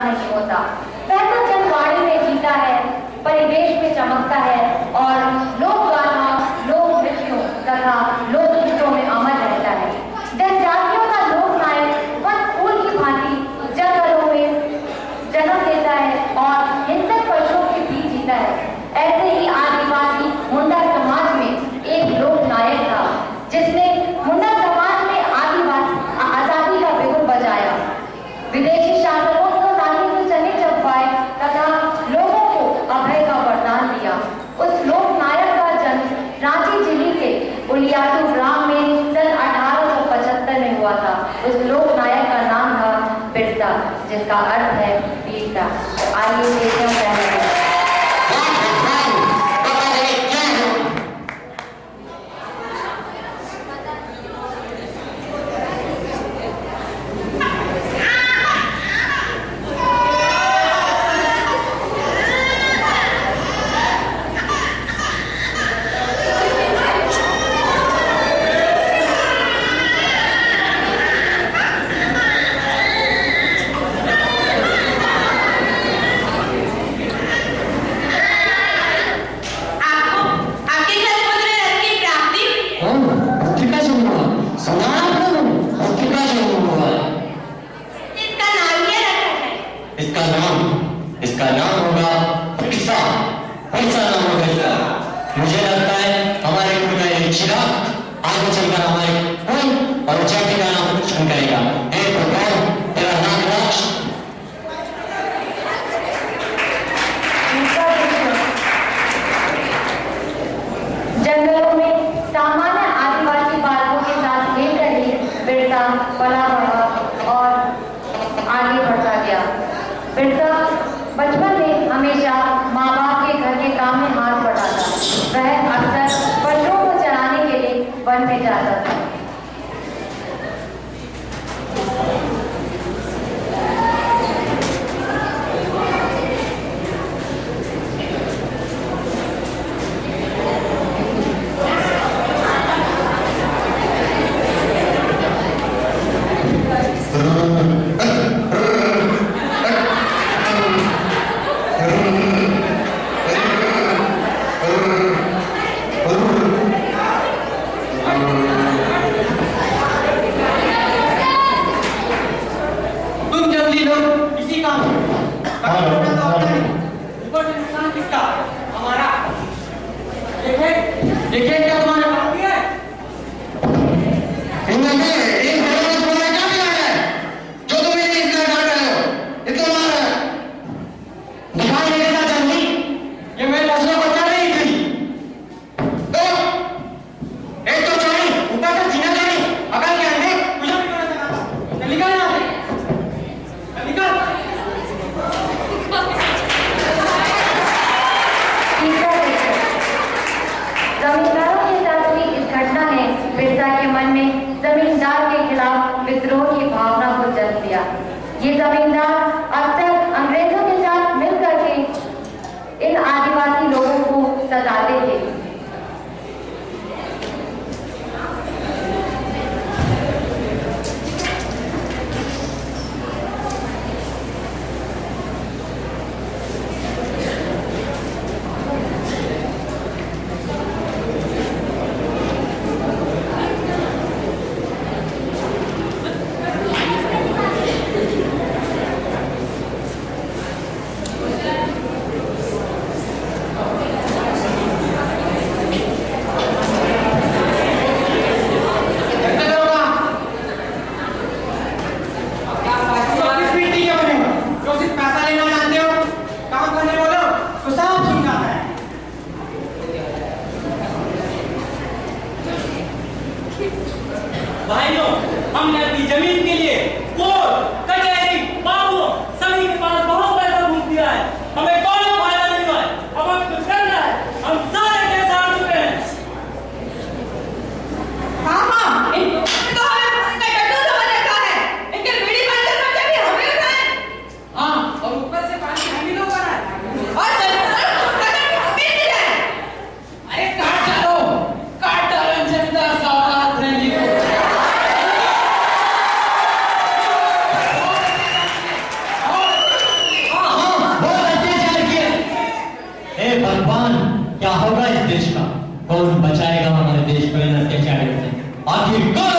नहीं होता। वह तो जनवाणी में जीता है, परिवेश में चमकता है और लोक गाथा, लोक नृत्यों तथा लोक गीतों में अमर रहता है। जनजातियों का लोक नायक वन फूल की भांति जंगलों में जन्म लेता है और हिंसक पशुओं के बीच जीता है। ऐसे ही आदिवासी मुंडा समाज में एक लोक नायक था जिसने मुंडा समाज में आदिवासी आजादी का बिगुल बजाया। विदेशी शासकों तथा लोगों को अभय का वरदान दिया। उस लोक नायक का जन्म रांची जिले के उलियाटू ग्राम में सन 1875 में हुआ था। उस लोक नायक का नाम था बिरसा, जिसका अर्थ है वीरता। आइए देखते हैं पहले इसका नाम होगा बिरसा। बिरसा नाम होगा इसका। मुझे लगता है हमारे कुल का एक चिराग आगे चलकर हमारे कुल और जाति का नाम रोशन करेगा। हे भगवान, तेरा नाम राष्ट्र। जंगलों में सामान्य आदिवासी बालकों के साथ खेल रही बिरसा पला बढ़ा और आगे बढ़ता गया। बिरसा बचपन में हमेशा माँ बाप के घर के काम में हाथ बटाता। वह अक्सर पशुओं को चराने के लिए वन में जाता था। देखिए क्या तुम्हारे बात है? जो तुम मेरे इतना डांट रहे हो, इतना मार रहे हो, दिखाई नहीं देता जानवी? ये मेरे फसलों को चढ़ रही थी। तो एक तो चढ़ी, ऊपर से सीना चढ़ी, अकल के अंधे कुछ भी कर सकता। निकल यहाँ से, निकल। जमींदारों के साथ कौन बचाएगा हमारे देश को इन अत्याचारियों से? आखिर कौन?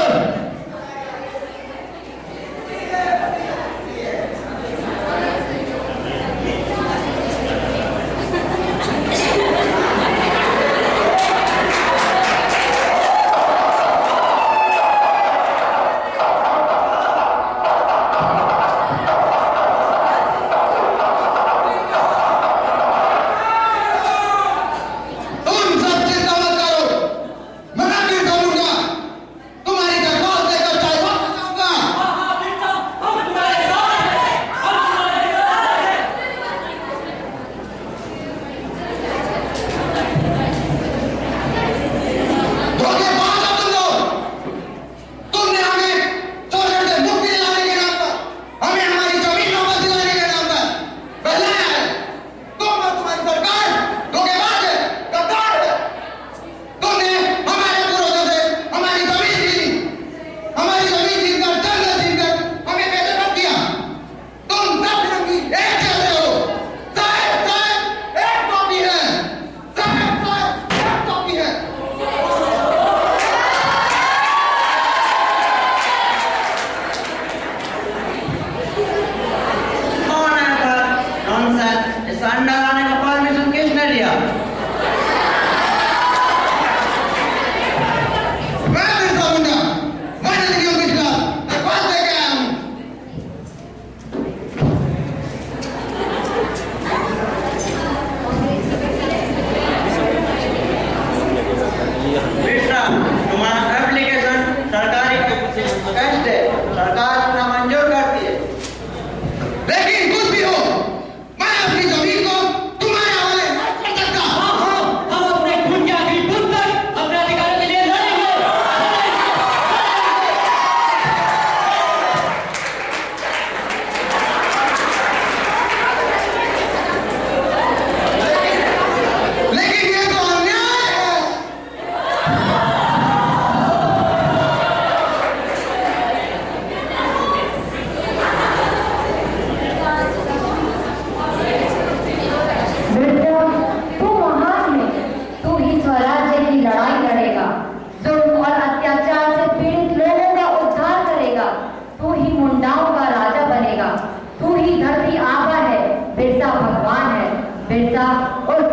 बिरसा उठ,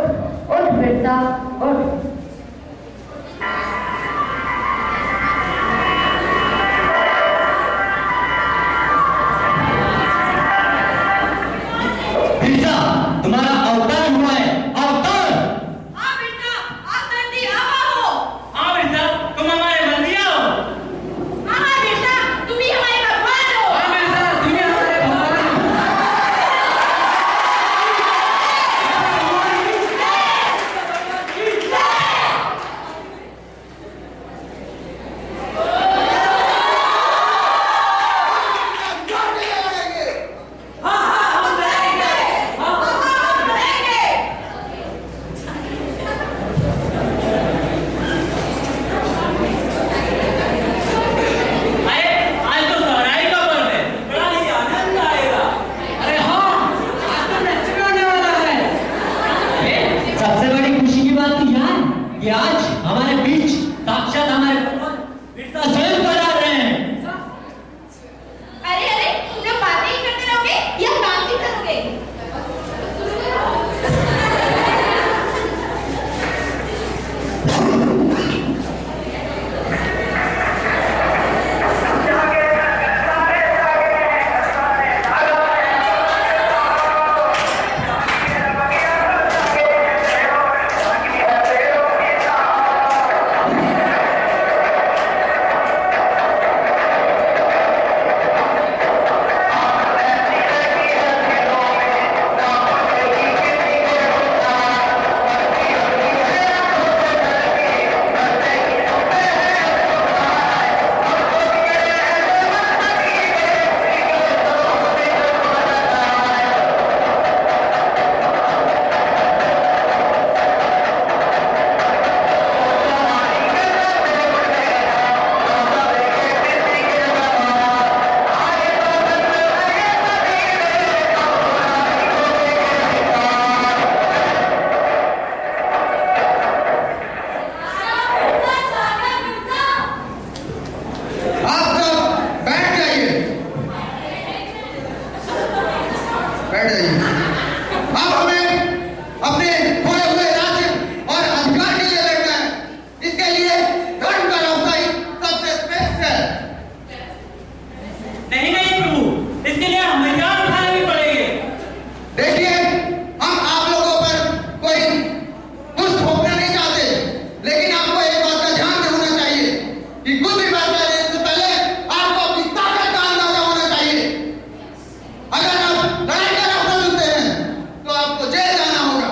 उठ बिरसा उठ। बिरसा, तुम्हारा अवतार हुआ है, अवतार। हाँ बिरसा, आप धरती आबा हो। हाँ बिरसा, तुम हमारे मसीहा हो। हाँ बिरसा, तुम ही हमारे भगवान हो। हाँ बिरसा, तुम ही हमारे भगवान हो। बैठ जाइए। अब हमें अपने खोए हुए राज्य और अधिकार के लिए लड़ना है। इसके लिए धर्म का रास्ता ही सबसे श्रेष्ठ है। नहीं नहीं प्रभु, इसके लिए हमें जान उठाने भी पड़ेंगे। देखिए, हम आप लोगों पर कोई कुछ थोपना नहीं चाहते, लेकिन आपको एक बात का ध्यान रखना चाहिए कि कुछ भी फैसला लेने से पहले आपको अपनी ताकत का अंदाजा होना चाहिए। अगर आप लड़ाई का रास्ता चुनते हैं तो आपको जेल जाना होगा,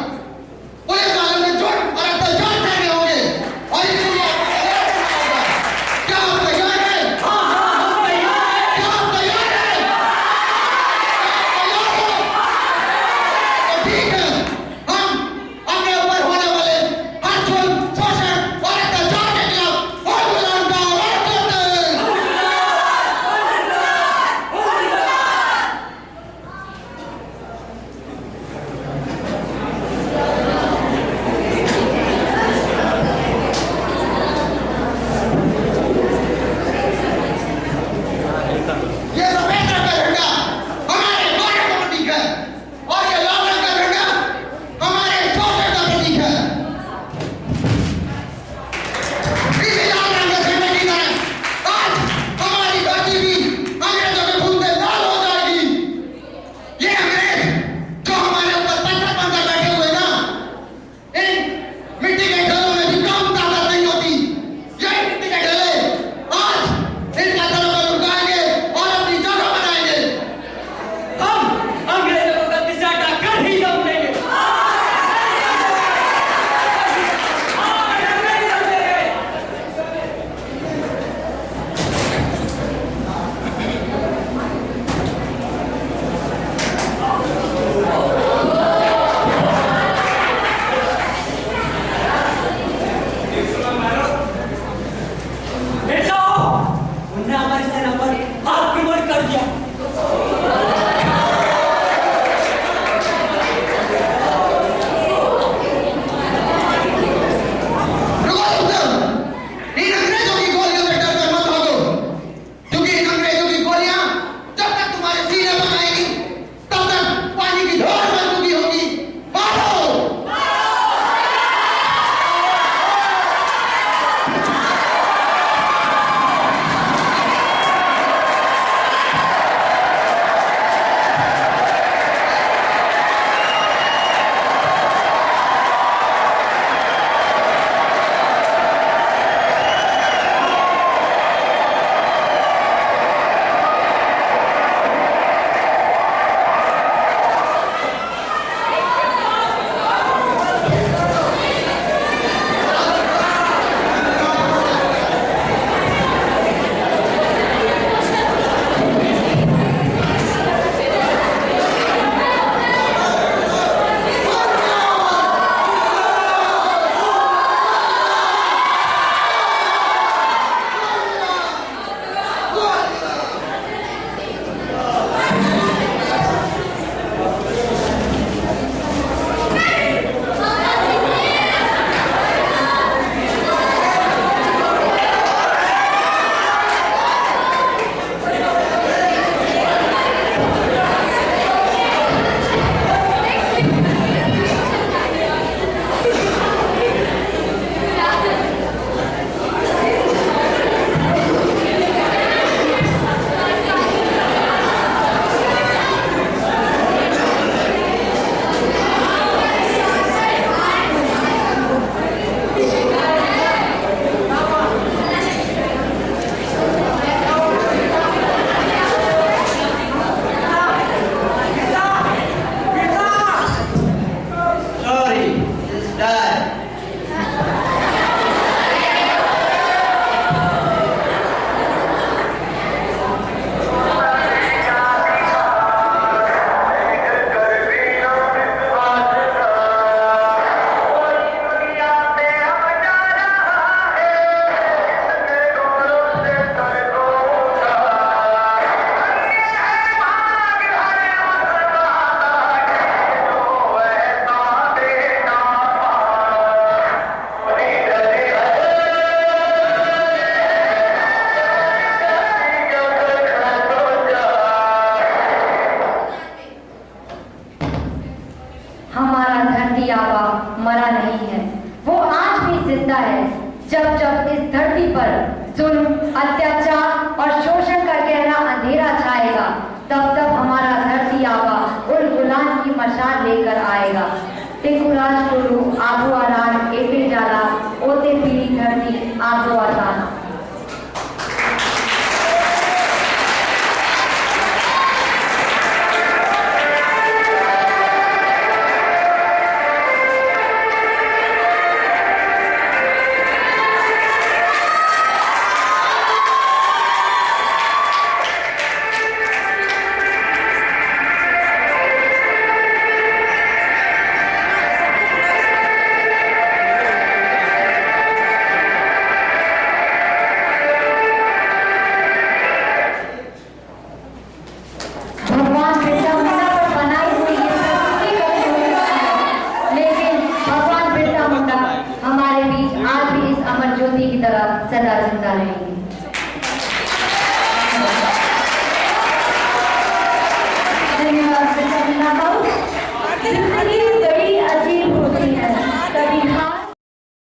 हमारा धरती आबा मरा नहीं है, वो आज भी जिंदा है। जब जब इस धरती पर जुल्म, अत्याचार और शोषण का गहरा अंधेरा छाएगा, तब तब हमारा धरती आबा उल गुलाम की मशाल लेकर आएगा। टेकू राजगुरु आबू आरान